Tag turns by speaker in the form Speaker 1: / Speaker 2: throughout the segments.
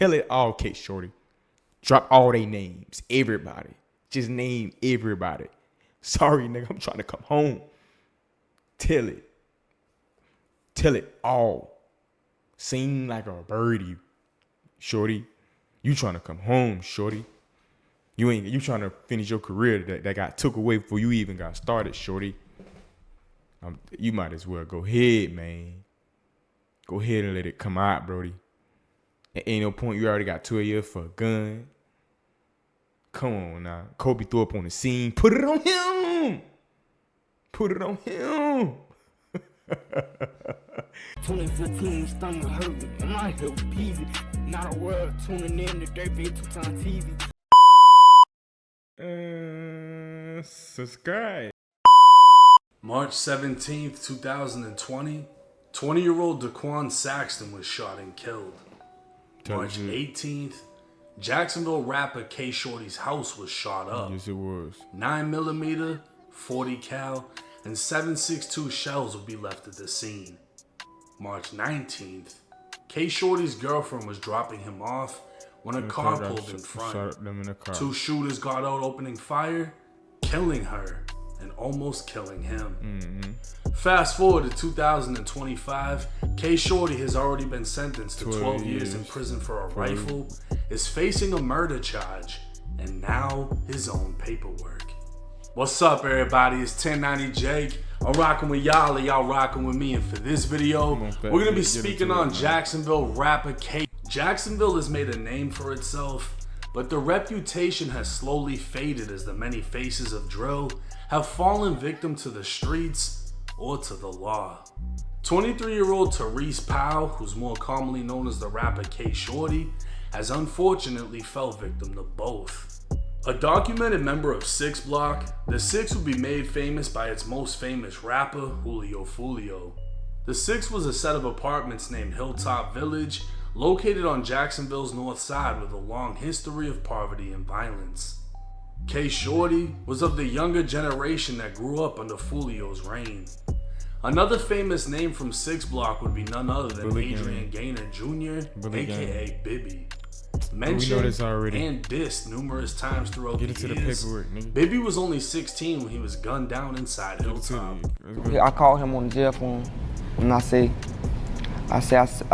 Speaker 1: Tell it all, K Shorty. Drop all they names. Everybody. Just name everybody. Sorry, nigga, I'm trying to come home. Tell it. Tell it all. Sing like a birdie, Shorty. You trying to come home, Shorty. You trying to finish your career that got took away before you even got started, Shorty. You might as well go ahead, man. Go ahead and let it come out, Brody. There ain't no point. You already got 2 years for a gun. Come on now. Kobe threw up on the scene. Put it on him. Put it on him.
Speaker 2: 2015, stomach hurt, and I help peasy. Not a word tuning in to Dirtface2x
Speaker 1: TV. Subscribe.
Speaker 3: March 17th, 2020, 20-year-old Daquan Saxton was shot and killed. March 18th, Jacksonville rapper K Shorty's house was shot up.
Speaker 1: Yes, it was.
Speaker 3: 9mm, 40 cal, and 7.62 shells would be left at the scene. March 19th, K Shorty's girlfriend was dropping him off when a car pulled in front. Two shooters got out opening fire, killing her and almost killing him. Fast forward to 2025, K Shorty has already been sentenced to 12 years in prison for a rifle, is facing a murder charge, and now his own paperwork. What's up, everybody? It's 1090 Jake. I'm rocking with y'all, and y'all rocking with me. And for this video, we're gonna be speaking on Jacksonville rapper K. Jacksonville has made a name for itself, but the reputation has slowly faded as the many faces of drill have fallen victim to the streets or to the law. 23-year-old Therese Powell, who's more commonly known as the rapper K Shorty, has unfortunately fell victim to both. A documented member of 6 Block, the 6 would be made famous by its most famous rapper, FOOLIO. The 6 was a set of apartments named Hilltop Village, located on Jacksonville's north side with a long history of poverty and violence. K Shorty was of the younger generation that grew up under FOOLIO's reign. Another famous name from 6 Block would be none other than Adrian Gaynor Jr., aka Bibby. Mentioned and dissed numerous times throughout the years. Bibby was only 16 when he was gunned down inside Hilltop.
Speaker 4: I called him on the jail phone and I say, I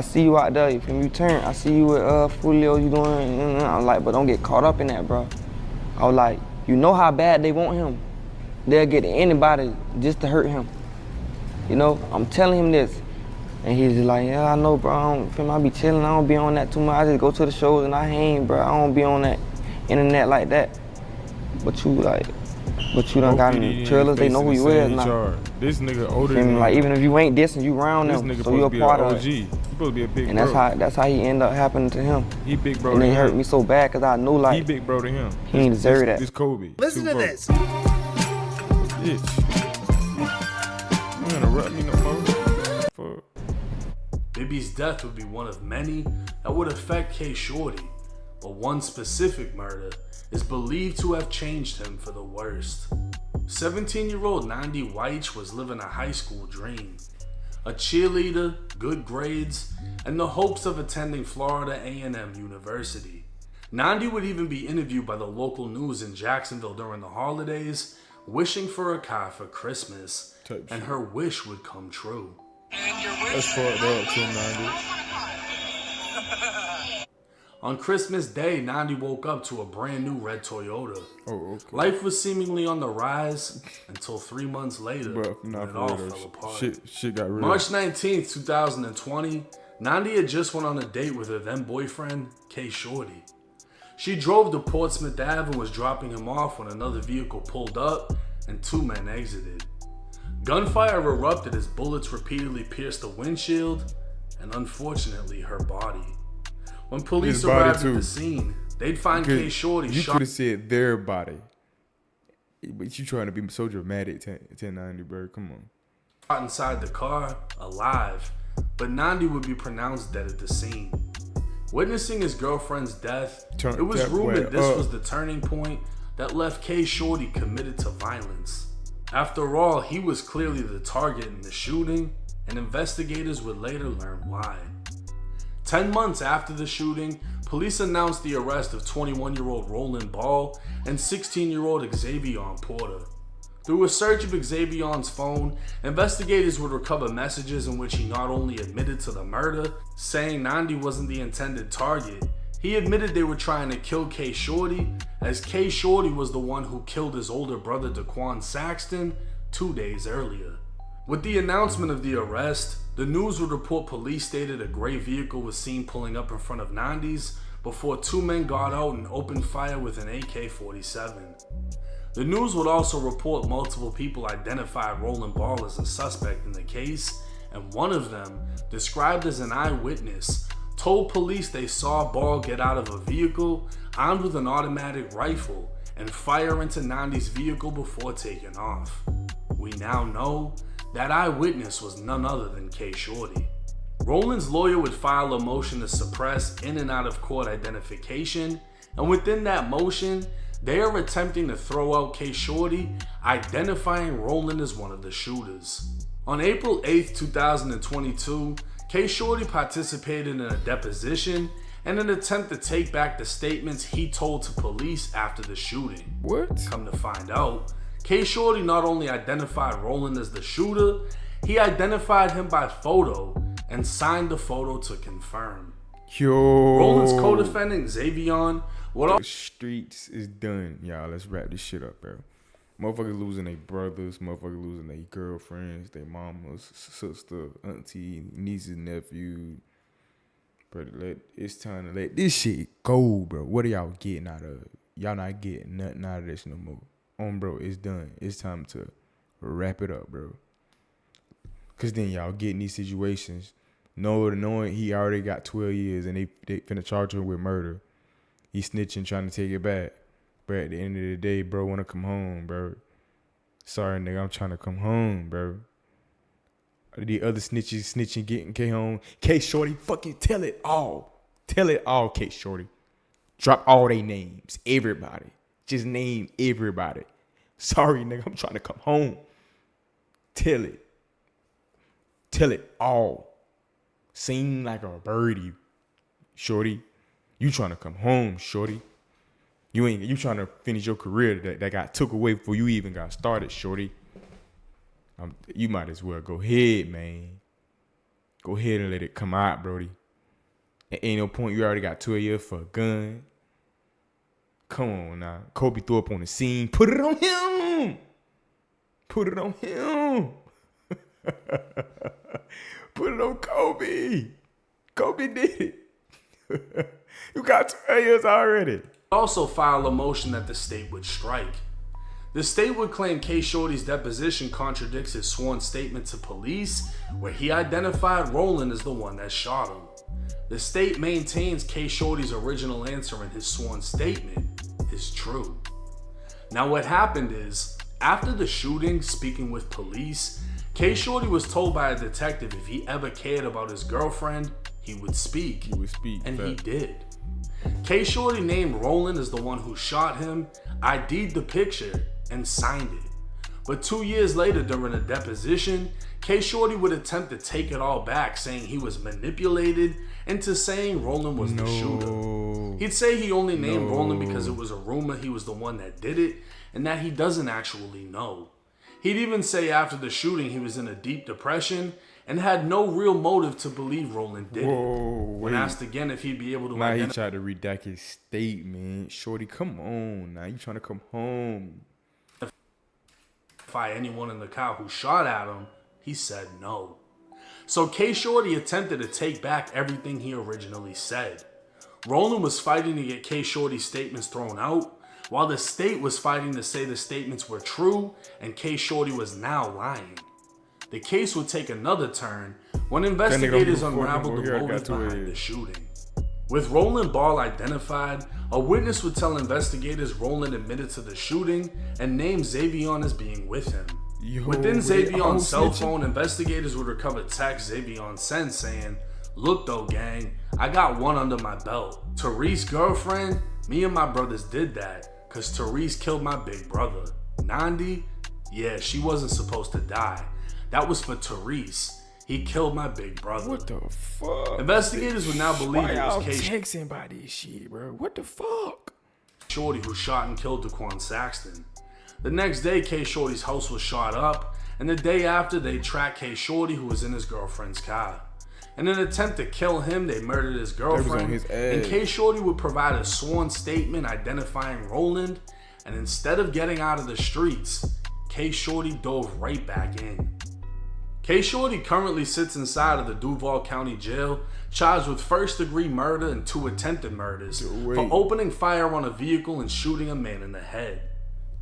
Speaker 4: see you out there. If you turn, I see you with FOOLIO, you doing. I'm like, but don't get caught up in that, bro. I was like, you know how bad they want him. They'll get anybody just to hurt him. You know, I'm telling him this. And he's just like, yeah, I know, bro. I be chilling. I don't be on that too much. I just go to the shows and I hang, bro. I don't be on that internet like that. But you done got in the trailers. They know who you is now.
Speaker 1: This nigga older than
Speaker 4: like, even if you ain't dissing, you round them.
Speaker 1: This nigga
Speaker 4: so you a part of it.
Speaker 1: He supposed to be a big
Speaker 4: and
Speaker 1: bro.
Speaker 4: that's how he ended up happening to him.
Speaker 1: He big bro.
Speaker 4: And they hurt me so bad because I knew like
Speaker 1: he big bro to him.
Speaker 4: He ain't deserve that.
Speaker 1: This Kobe.
Speaker 5: Listen to this.
Speaker 1: Bitch. You gonna rub me no more? Fuck.
Speaker 3: Bibby's death would be one of many that would affect K Shorty, but one specific murder is believed to have changed him for the worst. 17-year-old Nandi was living a high school dream. A cheerleader, good grades, and the hopes of attending Florida A&M University. Nandi would even be interviewed by the local news in Jacksonville during the holidays, wishing for a car for Christmas, and her wish would come true.
Speaker 1: That's fucked up, 1090.
Speaker 3: On Christmas Day, Nandi woke up to a brand new red Toyota.
Speaker 1: Oh, okay.
Speaker 3: Life was seemingly on the rise until 3 months later, when it all fell apart.
Speaker 1: Shit got real.
Speaker 3: March 19th, 2020, Nandi had just went on a date with her then boyfriend, K Shorty. She drove to Portsmouth Ave and was dropping him off when another vehicle pulled up and 2 men exited. Gunfire erupted as bullets repeatedly pierced the windshield and unfortunately her body. When police arrived at the scene, they'd find K Shorty shot.
Speaker 1: You could have said their body. But you trying to be so dramatic, 1090, bro. Come on.
Speaker 3: Shot inside the car, alive, but Nandi would be pronounced dead at the scene. Witnessing his girlfriend's death, it was rumored this was the turning point that left K Shorty committed to violence. After all, he was clearly the target in the shooting, and investigators would later learn why. 10 months after the shooting, police announced the arrest of 21-year-old Roland Ball and 16-year-old Xavier Porter. Through a search of Xavier's phone, investigators would recover messages in which he not only admitted to the murder, saying Nandi wasn't the intended target, he admitted they were trying to kill K Shorty, as K Shorty was the one who killed his older brother Daquan Saxton 2 days earlier. With the announcement of the arrest, the news would report police stated a gray vehicle was seen pulling up in front of Nandi's before 2 men got out and opened fire with an AK-47. The news would also report multiple people identified Roland Ball as a suspect in the case, and one of them, described as an eyewitness, told police they saw Ball get out of a vehicle armed with an automatic rifle and fire into Nandi's vehicle before taking off. We now know that eyewitness was none other than K Shorty. Roland's lawyer would file a motion to suppress in and out of court identification, and within that motion, they are attempting to throw out K Shorty, identifying Roland as one of the shooters. On April 8th, 2022, K Shorty participated in a deposition in an attempt to take back the statements he told to police after the shooting.
Speaker 1: What?
Speaker 3: Come to find out, K Shorty not only identified Roland as the shooter, he identified him by photo and signed the photo to confirm.
Speaker 1: Yo.
Speaker 3: Roland's co-defendant Xavier
Speaker 1: The streets is done, y'all. Let's wrap this shit up, bro. Motherfuckers losing their brothers, motherfuckers losing their girlfriends, their mamas, sister, auntie, nieces, nephew. Bro, it's time to let this shit go, bro. What are y'all getting out of it? Y'all not getting nothing out of this no more. Bro, it's done. It's time to wrap it up, bro. Cause then y'all get in these situations, knowing he already got 12 years and they finna charge him with murder. He snitching, trying to take it back. But at the end of the day, bro, wanna come home, bro. Sorry, nigga, I'm trying to come home, bro. The other snitches snitching, getting K home. K Shorty, fucking tell it all. Tell it all, K Shorty. Drop all they names, everybody. Just name everybody. Sorry, nigga, I'm trying to come home. Tell it. Tell it all. Sing like a birdie, Shorty. You trying to come home, Shorty. You trying to finish your career that got took away before you even got started, Shorty. You might as well go ahead, man. Go ahead and let it come out, Brody. Ain't no point. You already got 2 years for a gun. Come on now. Kobe threw up on the scene. Put it on him. Put it on him. Put it on Kobe. Kobe did it. You got 2 years already.
Speaker 3: Also filed a motion that the state would strike. The state would claim K Shorty's deposition contradicts his sworn statement to police, where he identified Roland as the one that shot him. The state maintains K Shorty's original answer in his sworn statement is true. Now what happened is, after the shooting, speaking with police, K Shorty was told by a detective if he ever cared about his girlfriend, he would speak.
Speaker 1: He would speak.
Speaker 3: And he did. K Shorty named Roland as the one who shot him, ID'd the picture, and signed it. But 2 years later, during a deposition, K Shorty would attempt to take it all back, saying he was manipulated into saying Roland was the shooter. He'd say he only named Roland because it was a rumor he was the one that did it, and that he doesn't actually know. He'd even say after the shooting he was in a deep depression and had no real motive to believe Roland did it. When asked again if he'd be able to
Speaker 1: he tried to redact his statement. Shorty, come on now. You trying to come home.
Speaker 3: Anyone in the car who shot at him, he said no. So K Shorty attempted to take back everything he originally said. Roland was fighting to get K Shorty's statements thrown out, while the state was fighting to say the statements were true and K Shorty was now lying. The case would take another turn when investigators unraveled the motive behind the shooting. With Roland Ball identified, a witness would tell investigators Roland admitted to the shooting and named Xavier as being with him. Within Xavier's cell phone, investigators would recover text Xavier sent saying, "Look though, gang, I got one under my belt. Teresa's girlfriend, me and my brothers did that, cause Teresa killed my big brother. Nandi, yeah, she wasn't supposed to die. That was for Teresa. He killed my big brother.
Speaker 1: What the fuck?
Speaker 3: Investigators would now believe
Speaker 1: Why
Speaker 3: it
Speaker 1: y'all
Speaker 3: was K
Speaker 1: texting about this shit, bro? What the fuck?
Speaker 3: Shorty who shot and killed Daquan Saxton. The next day, K Shorty's house was shot up, and the day after, they tracked K Shorty, who was in his girlfriend's car. In an attempt to kill him, they murdered his girlfriend, and K Shorty would provide a sworn statement identifying Roland, and instead of getting out of the streets, K Shorty dove right back in. K Shorty currently sits inside of the Duval County Jail, charged with first-degree murder and 2 attempted murders for opening fire on a vehicle and shooting a man in the head.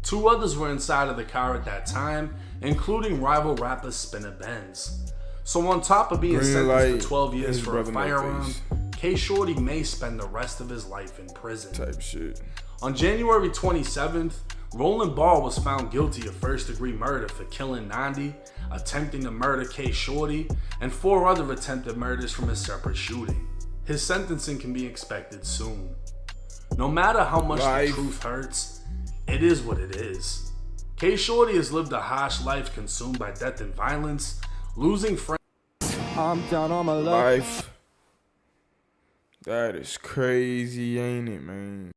Speaker 3: 2 others were inside of the car at that time, including rival rapper Spinner Benz. So on top of being sentenced to 12 years for a firearm, K Shorty may spend the rest of his life in prison.
Speaker 1: Type shit.
Speaker 3: On January 27th, Roland Ball was found guilty of first-degree murder for killing Nandi, attempting to murder K Shorty, and 4 other attempted murders from a separate shooting. His sentencing can be expected soon. No matter how much the truth hurts, it is what it is. K Shorty has lived a harsh life consumed by death and violence, losing friends.
Speaker 4: I'm down on my
Speaker 1: life. That is crazy, ain't it, man?